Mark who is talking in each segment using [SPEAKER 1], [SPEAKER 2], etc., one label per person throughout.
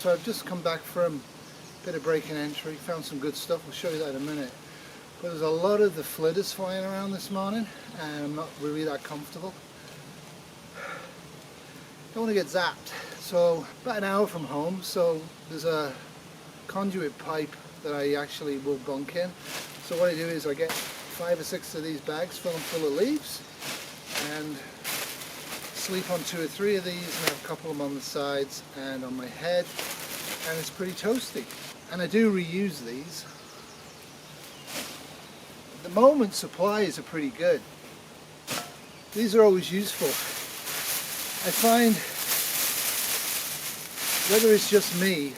[SPEAKER 1] So I've just come back from a bit of break and entry, found some good stuff, I'll show you that in a minute. But there's a lot of the flitters flying around this morning and I'm not really that comfortable. Don't want to get zapped. So about an hour from home, so there's a conduit pipe that I actually will bunk in. So what I do is I get 5 or 6 of these bags, fill them full of leaves, and sleep on 2 or 3 of these, and have a couple of them on the sides and on my head, and it's pretty toasty. And I do reuse these. At the moment, supplies are pretty good. These are always useful. I find, whether it's just me,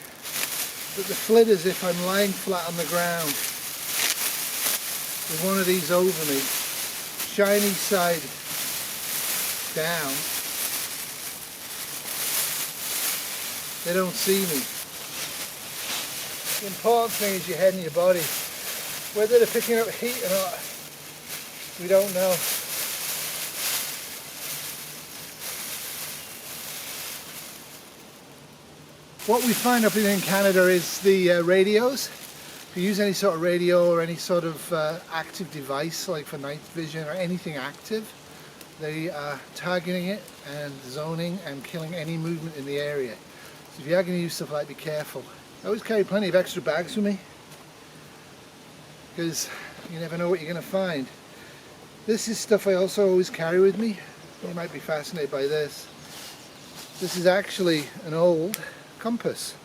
[SPEAKER 1] that the flitters, if I'm lying flat on the ground with one of these over me, shiny side down, they don't see me. The important thing is your head and your body. Whether they're picking up heat or not, we don't know. What we find up in Canada is the radios. If you use any sort of radio or any sort of active device, like for night vision or anything active, they are targeting it and zoning and killing any movement in the area. So if you are going to use stuff like that, be careful. I always carry plenty of extra bags with me because you never know what you're going to find. This is stuff I also always carry with me. You might be fascinated by this. This is actually an old compass.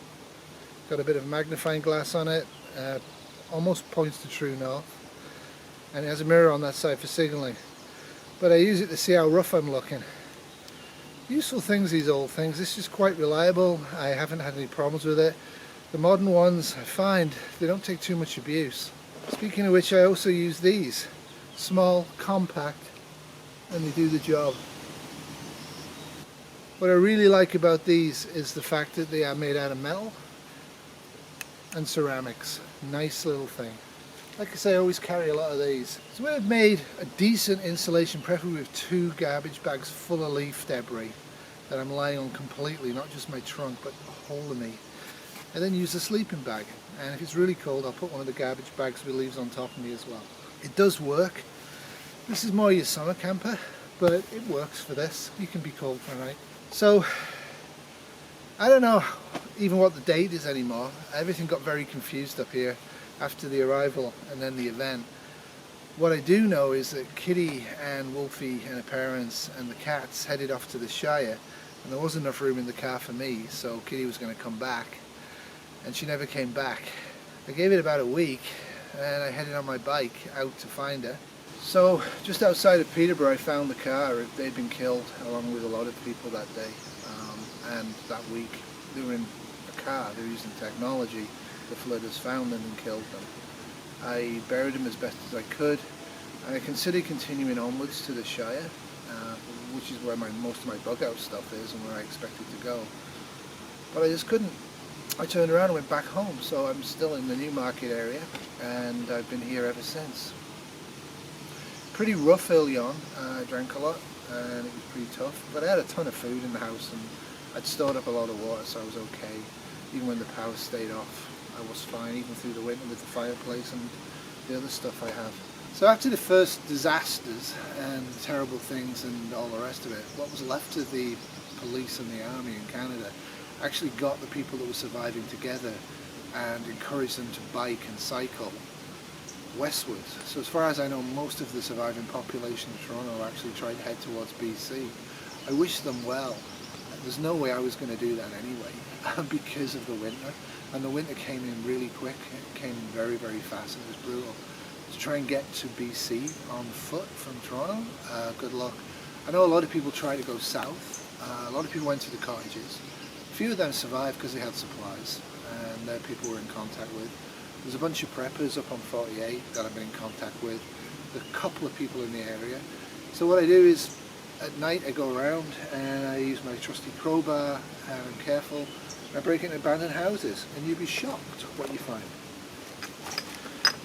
[SPEAKER 1] Got a bit of magnifying glass on it, almost points to true north, and it has a mirror on that side for signaling. But I use it to see how rough I'm looking. Useful things, these old things. This is quite reliable. I haven't had any problems with it. The modern ones, I find, they don't take too much abuse. Speaking of which, I also use these. Small, compact, and they do the job. What I really like about these is the fact that they are made out of metal and ceramics. Nice little thing. Like I say, I always carry a lot of these. So I've made a decent insulation prepper with 2 garbage bags full of leaf debris that I'm lying on completely, not just my trunk, but the whole of me. I then use a sleeping bag, and if it's really cold, I'll put one of the garbage bags with leaves on top of me as well. It does work. This is more your summer camper, but it works for this. You can be cold for a night. So, I don't know even what the date is anymore. Everything got very confused up here after the arrival and then the event. What I do know is that Kitty and Wolfie and her parents and the cats headed off to the Shire, and there wasn't enough room in the car for me, so Kitty was going to come back, and she never came back. I gave it about a week and I headed on my bike out to find her. So just outside of Peterborough I found the car. They'd been killed along with a lot of people that day, and that week they were in a car. They were using technology. The flooders found them and killed them. I buried them as best as I could, and I considered continuing onwards to the Shire, which is where most of my bug out stuff is and where I expected to go. But I just couldn't. I turned around and went back home, so I'm still in the Newmarket area, and I've been here ever since. Pretty rough early on. I drank a lot and it was pretty tough, but I had a ton of food in the house and I'd stored up a lot of water, so I was okay. Even when the power stayed off, I was fine, even through the winter with the fireplace and the other stuff I have. So after the first disasters and terrible things and all the rest of it, what was left of the police and the army in Canada actually got the people that were surviving together and encouraged them to bike and cycle westwards. So as far as I know, most of the surviving population of Toronto actually tried to head towards BC. I wish them well. There's no way I was going to do that anyway because of the winter, and the winter came in really quick. It came in very, very fast, and it was brutal. To try and get to BC on foot from Toronto, good luck. I know a lot of people try to go south. A lot of people went to the cottages. A few of them survived because they had supplies, and they're people we're in contact with. There's a bunch of preppers up on 48 that I've been in contact with. There's a couple of people in the area. So what I do is, at night I go around and I use my trusty crowbar, and I'm careful. I break into abandoned houses, and you'd be shocked what you find.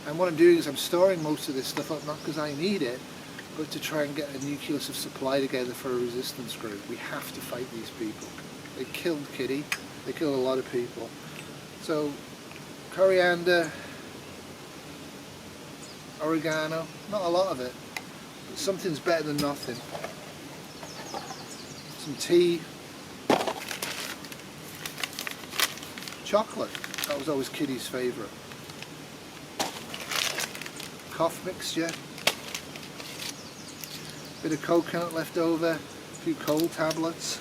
[SPEAKER 1] And what I'm doing is I'm storing most of this stuff up, not because I need it, but to try and get a nucleus of supply together for a resistance group. We have to fight these people. They killed Kitty, They kill a lot of people. So coriander, oregano, not a lot of it, but something's better than nothing. Some tea, chocolate, that was always Kitty's favourite. Cough mixture, bit of coconut left over, a few cold tablets,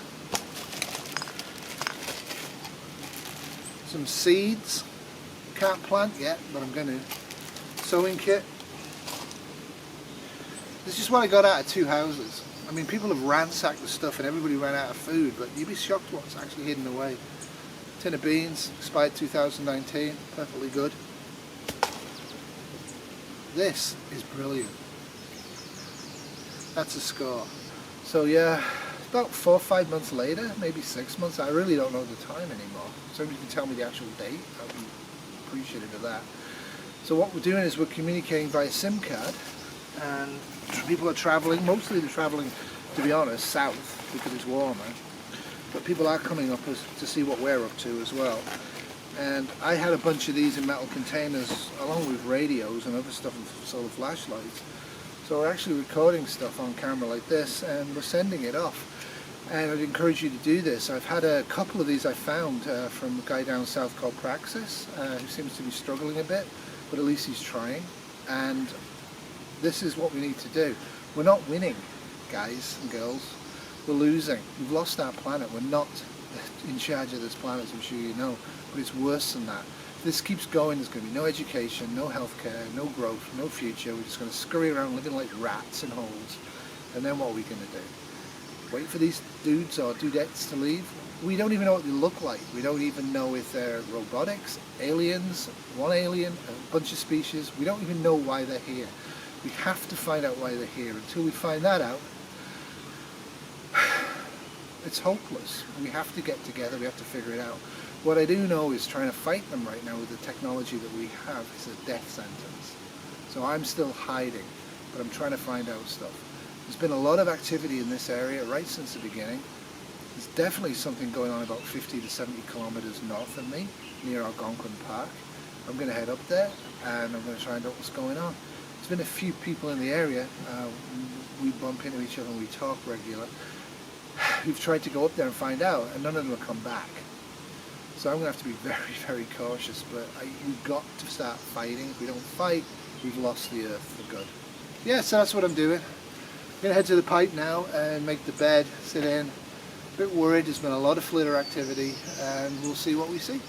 [SPEAKER 1] some seeds, can't plant yet but I'm going to, sewing kit. This is what I got out of 2 houses. I mean, people have ransacked the stuff and everybody ran out of food, but you'd be shocked what's actually hidden away. Tin of beans, expired 2019, perfectly good. This is brilliant. That's a score. So yeah, about 4 or 5 months later, maybe 6 months, I really don't know the time anymore. Somebody can tell me the actual date, I'd be appreciative of that. So what we're doing is we're communicating via SIM card, and people are travelling, mostly they're travelling, to be honest, south because it's warmer, but people are coming up to see what we're up to as well. And I had a bunch of these in metal containers along with radios and other stuff and solar flashlights. So we're actually recording stuff on camera like this and we're sending it off. And I'd encourage you to do this. I've had a couple of these I found from a guy down south called Praxis, who seems to be struggling a bit, but at least he's trying. And this is what we need to do. We're not winning, guys and girls. We're losing. We've lost our planet. We're not in charge of this planet, as I'm sure you know. But it's worse than that. If this keeps going, there's going to be no education, no healthcare, no growth, no future. We're just going to scurry around living like rats in holes. And then what are we going to do? Wait for these dudes or dudettes to leave? We don't even know what they look like. We don't even know if they're robotics, aliens, one alien, a bunch of species. We don't even know why they're here. We have to find out why they're here. Until we find that out, it's hopeless. We have to get together. We have to figure it out. What I do know is trying to fight them right now with the technology that we have is a death sentence. So I'm still hiding, but I'm trying to find out stuff. There's been a lot of activity in this area right since the beginning. There's definitely something going on about 50 to 70 kilometers north of me, near Algonquin Park. I'm going to head up there and I'm going to try and know what's going on. There's been a few people in the area. We bump into each other and we talk regular. We've tried to go up there and find out, and none of them have come back. So I'm going to have to be very, very cautious, but we've got to start fighting. If we don't fight, we've lost the earth for good. Yeah, so that's what I'm doing. I'm going to head to the pipe now and make the bed, sit in. A bit worried, there's been a lot of flitter activity, and we'll see what we see.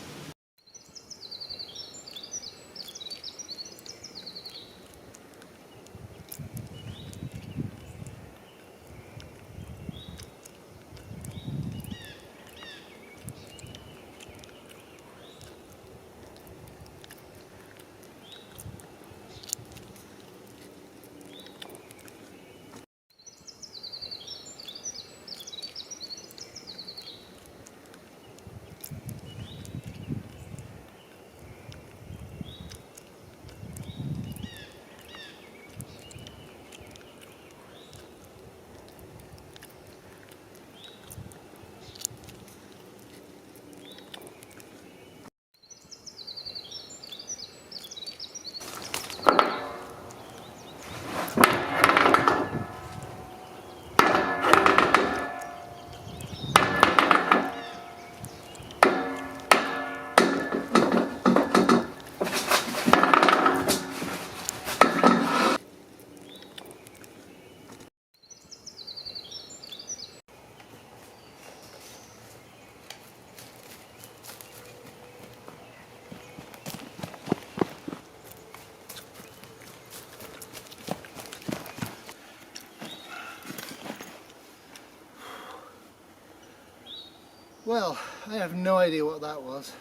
[SPEAKER 1] Well, I have no idea what that was.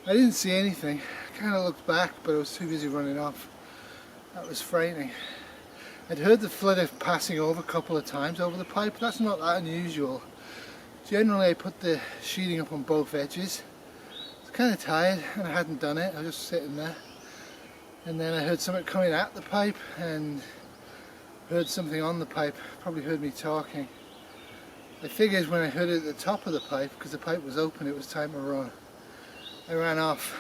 [SPEAKER 1] I didn't see anything. I kind of looked back, but I was too busy running off. That was frightening. I'd heard the flitter passing over a couple of times over the pipe. That's not that unusual. Generally I put the sheeting up on both edges. I was kind of tired and I hadn't done it. I was just sitting there. And then I heard something coming at the pipe and heard something on the pipe. Probably heard me talking. I figured when I heard it at the top of the pipe, because the pipe was open, it was time to run. I ran off.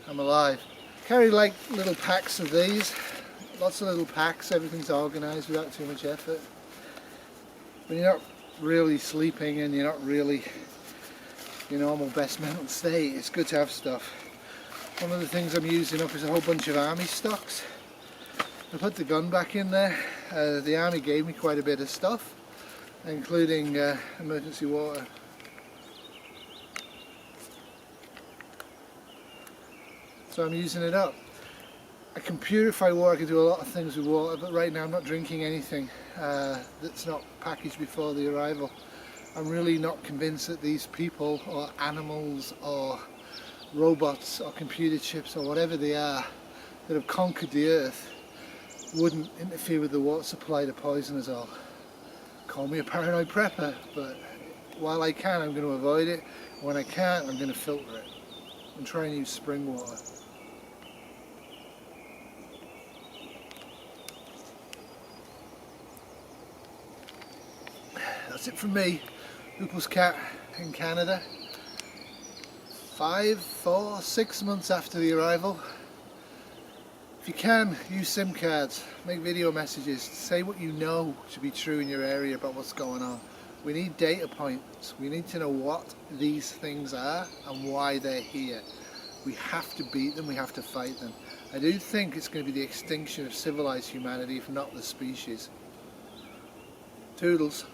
[SPEAKER 1] I'm alive. Carry like little packs of these. Lots of little packs, everything's organised without too much effort. When you're not really sleeping and you're not really your normal best mental state, it's good to have stuff. One of the things I'm using up is a whole bunch of army stocks. I put the gun back in there. The army gave me quite a bit of stuff, including emergency water. So I'm using it up. I can purify water, I can do a lot of things with water, but right now I'm not drinking anything that's not packaged before the arrival. I'm really not convinced that these people or animals or robots or computer chips or whatever they are that have conquered the earth wouldn't interfere with the water supply to poison us all. Call me a paranoid prepper, but while I can, I'm going to avoid it. When I can't, I'm going to filter it and try and use spring water. That's it from me, Hoople's cat in Canada. 5, 4, 6 months after the arrival. If you can, use SIM cards, make video messages, say what you know to be true in your area about what's going on. We need data points, we need to know what these things are and why they're here. We have to beat them, we have to fight them. I do think it's going to be the extinction of civilized humanity, if not the species. Toodles.